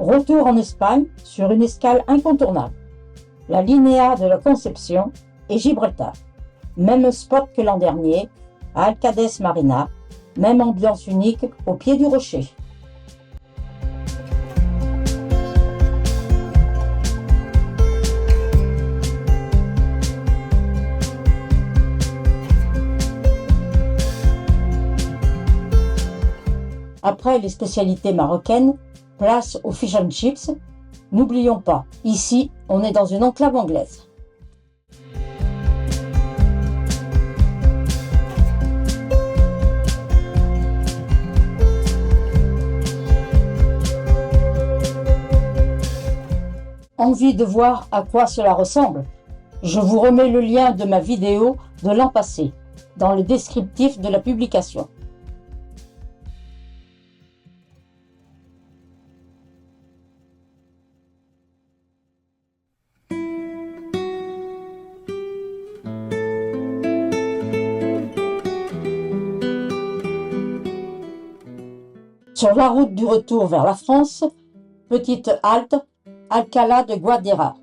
Retour en Espagne sur une escale incontournable. La Linéa de la Conception et Gibraltar. Même spot que l'an dernier, à Alcades Marina, même ambiance unique au pied du rocher. Après les spécialités marocaines, place aux fish and chips. N'oublions pas, ici, on est dans une enclave anglaise. Envie de voir à quoi cela ressemble? Je vous remets le lien de ma vidéo de l'an passé, dans le descriptif de la publication. Sur la route du retour vers la France, petite halte, Alcalá de Guadiana.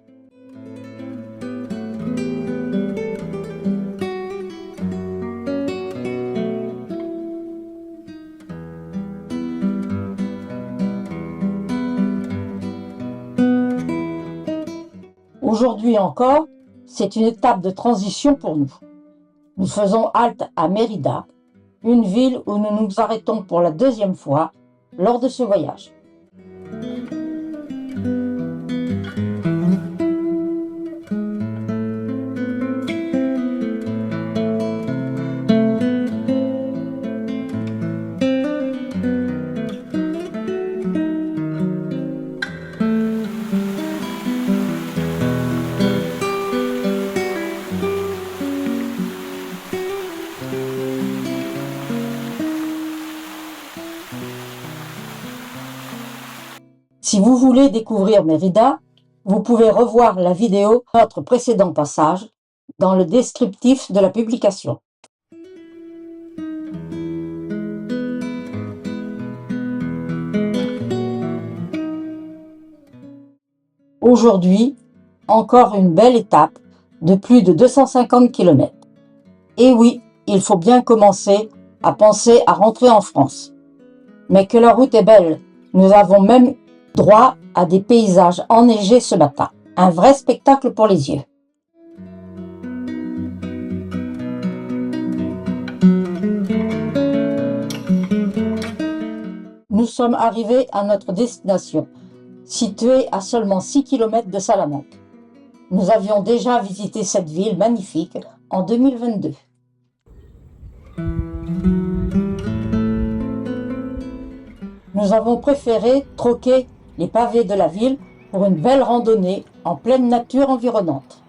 Aujourd'hui encore, c'est une étape de transition pour nous. Nous faisons halte à Mérida, une ville où nous nous arrêtons pour la deuxième fois lors de ce voyage. Si vous voulez découvrir Mérida, vous pouvez revoir la vidéo de notre précédent passage dans le descriptif de la publication. Aujourd'hui, encore une belle étape de plus de 250 km. Et oui, il faut bien commencer à penser à rentrer en France. Mais que la route est belle, nous avons même droit à des paysages enneigés ce matin. Un vrai spectacle pour les yeux. Nous sommes arrivés à notre destination, située à seulement 6 km de Salamanque. Nous avions déjà visité cette ville magnifique en 2022. Nous avons préféré troquer les pavés de la ville pour une belle randonnée en pleine nature environnante.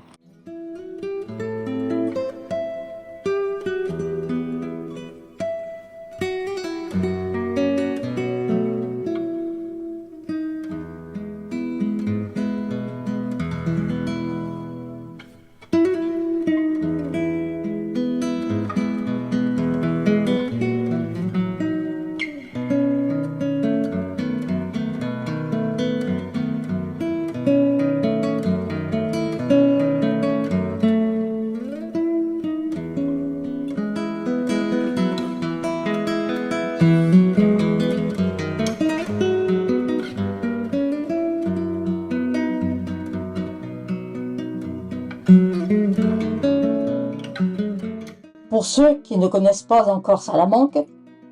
Pour ceux qui ne connaissent pas encore Salamanque,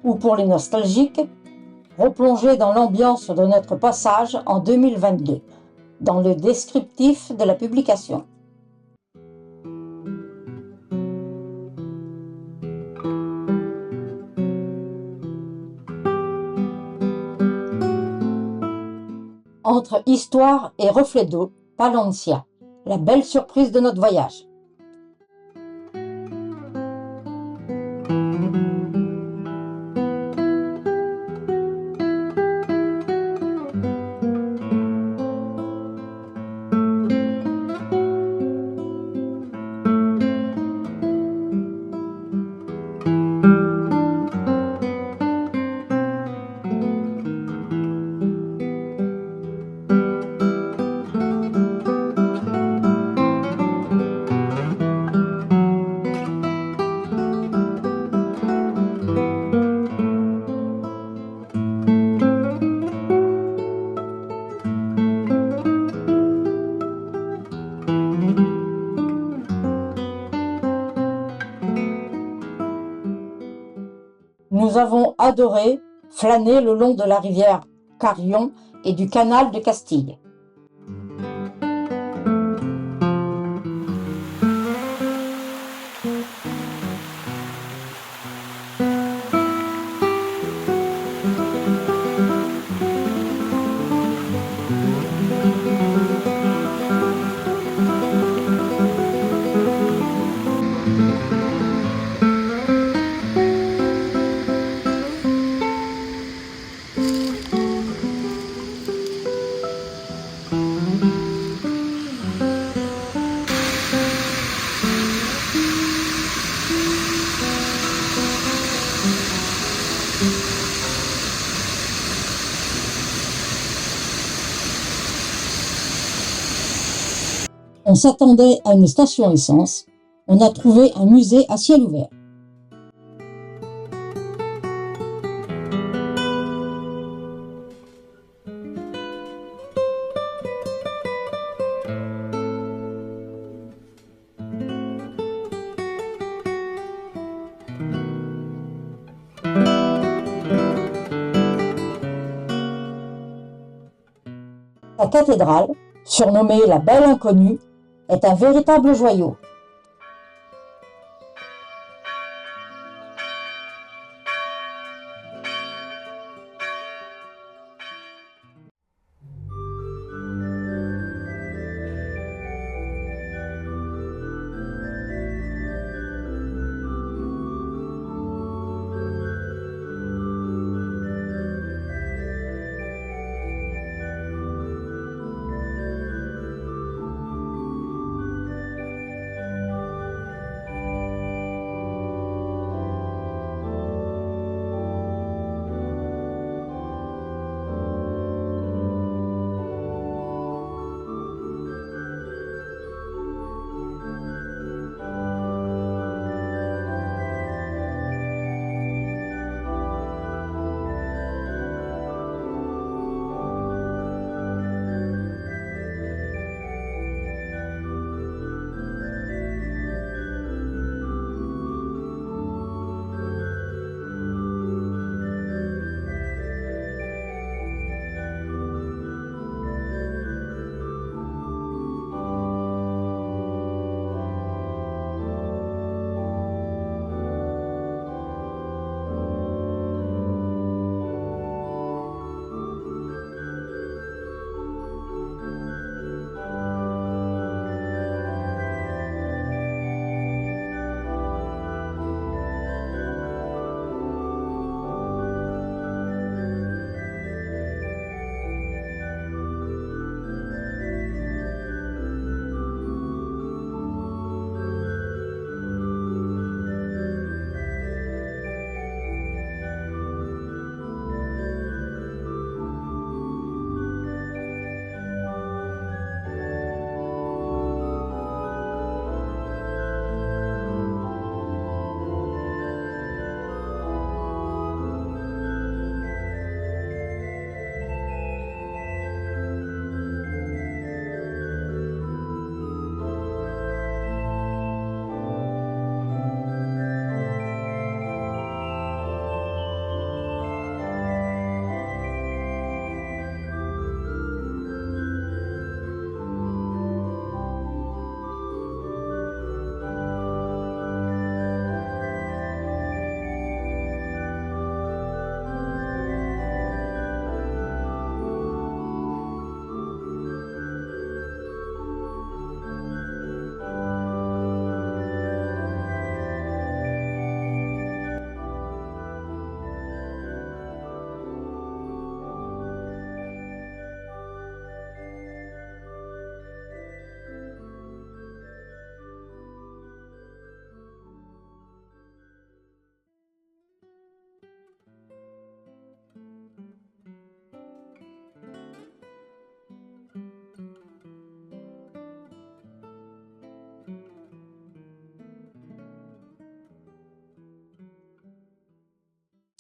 ou pour les nostalgiques, replongez dans l'ambiance de notre passage en 2022, dans le descriptif de la publication. Entre histoire et reflet d'eau, Palencia, la belle surprise de notre voyage. nous avons adoré flâner le long de la rivière Carrion et du canal de Castille. On s'attendait à une station essence. On a trouvé un musée à ciel ouvert. La cathédrale, surnommée la Belle Inconnue, est un véritable joyau.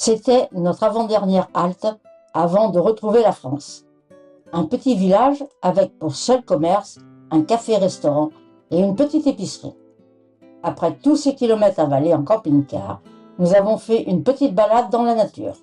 C'était notre avant-dernière halte avant de retrouver la France. Un petit village avec pour seul commerce un café-restaurant et une petite épicerie. Après tous ces kilomètres avalés en camping-car, Nous avons fait une petite balade dans la nature.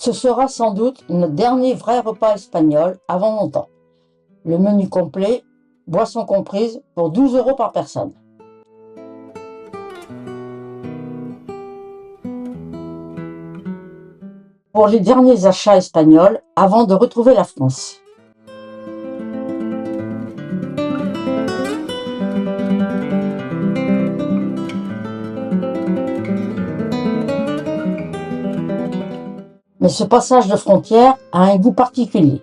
Ce sera sans doute notre dernier vrai repas espagnol avant longtemps. Le menu complet, boissons comprises, pour 12 € par personne. Pour les derniers achats espagnols avant de retrouver la France. Mais ce passage de frontière a un goût particulier.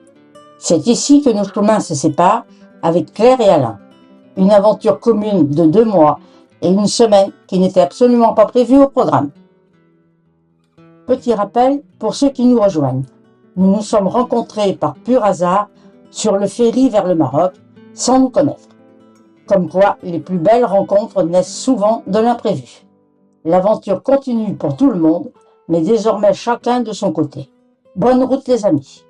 C'est ici que nos chemins se séparent avec Claire et Alain. Une aventure commune de 2 mois et une semaine qui n'était absolument pas prévue au programme. Petit rappel pour ceux qui nous rejoignent. Nous nous sommes rencontrés par pur hasard sur le ferry vers le Maroc, sans nous connaître. Comme quoi, les plus belles rencontres naissent souvent de l'imprévu. L'aventure continue pour tout le monde, mais désormais chacun de son côté. Bonne route les amis!